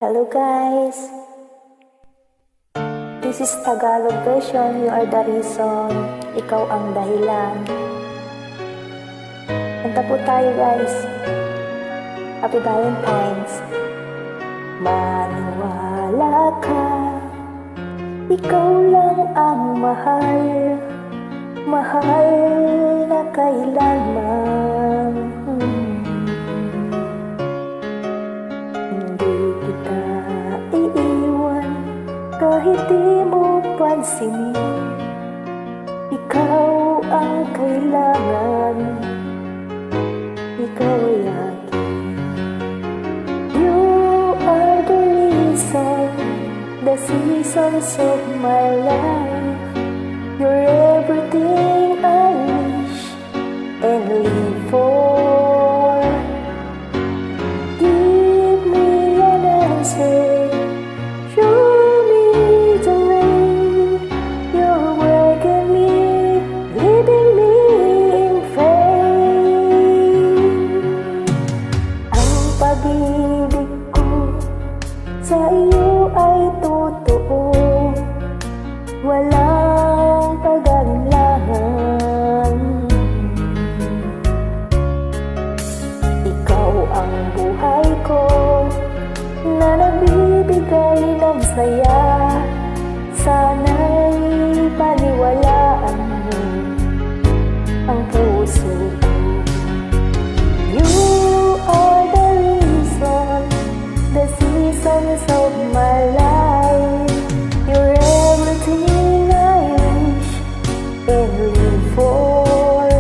Hello guys! This is Tagalog version, you are the reason, ikaw ang dahilan. Kanta po tayo guys. Happy Valentine's. Maniwala ka, ikaw lang ang mahal, mahal na kailanman. Hindi kita iiwan kahit di mo pansinin. Ikaw ang kailangan, ikaw ay akin. You are the reason, the seasons of my life. You're everything I wish and live for. Give me an answer, show me the way. You're working me, leading me in faith. Ang pag-ibig ko sa iyo ay totoo, walang pag-alinlangan. Ikaw ang buhay ko na nagbibigay ng saya. Sana'y paniwalaan mo ang puso ko. You are the reason, the seasons of my life. You're everything I wish and live for.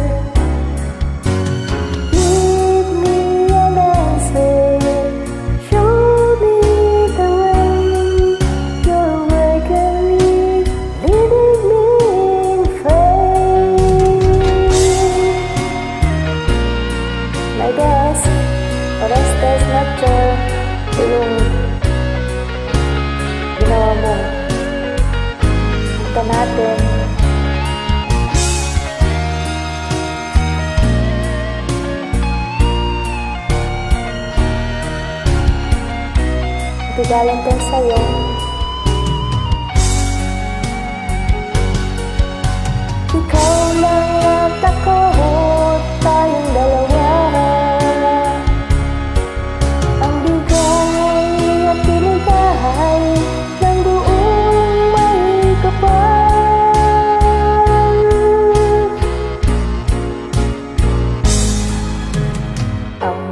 Give me an answer, show me the way. You're working me, leading me in faith. My best, Orestes Nacho, yung ginawa mo. Ito natin. Happy Valentine's sa'yo. Ikaw lang at ako, tayong dalawa. Ang bigay at binigay ng buong may kapal. Ang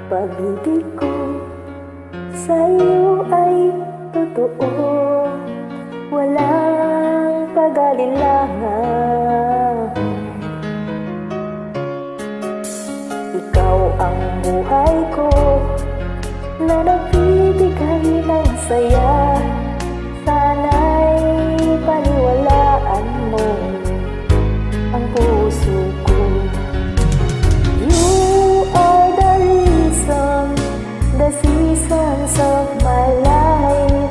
pag-ibig ko sa iyo ay totoo, walang pag-alinlangan. Ikaw ang buhay ko na nagbibigay ng saya. Sana'y paniwalaan mo ang puso ko. You are the reason, the seasons of my life.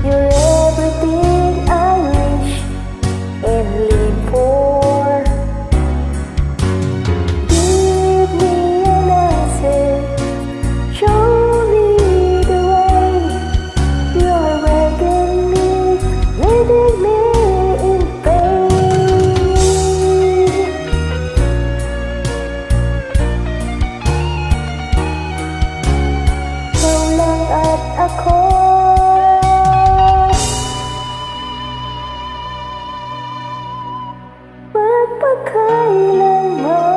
You're everything I wish and live for. Give me an answer, show me the way. You're working me, leading me in faith. Ikaw lang at ako, magpakailanman.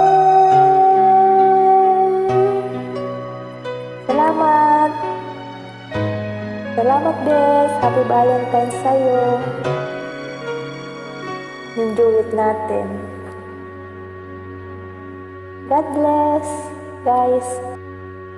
Salamat! Salamat, Bes! Happy Valentine's sa'yo. Yung duet natin. God bless, guys!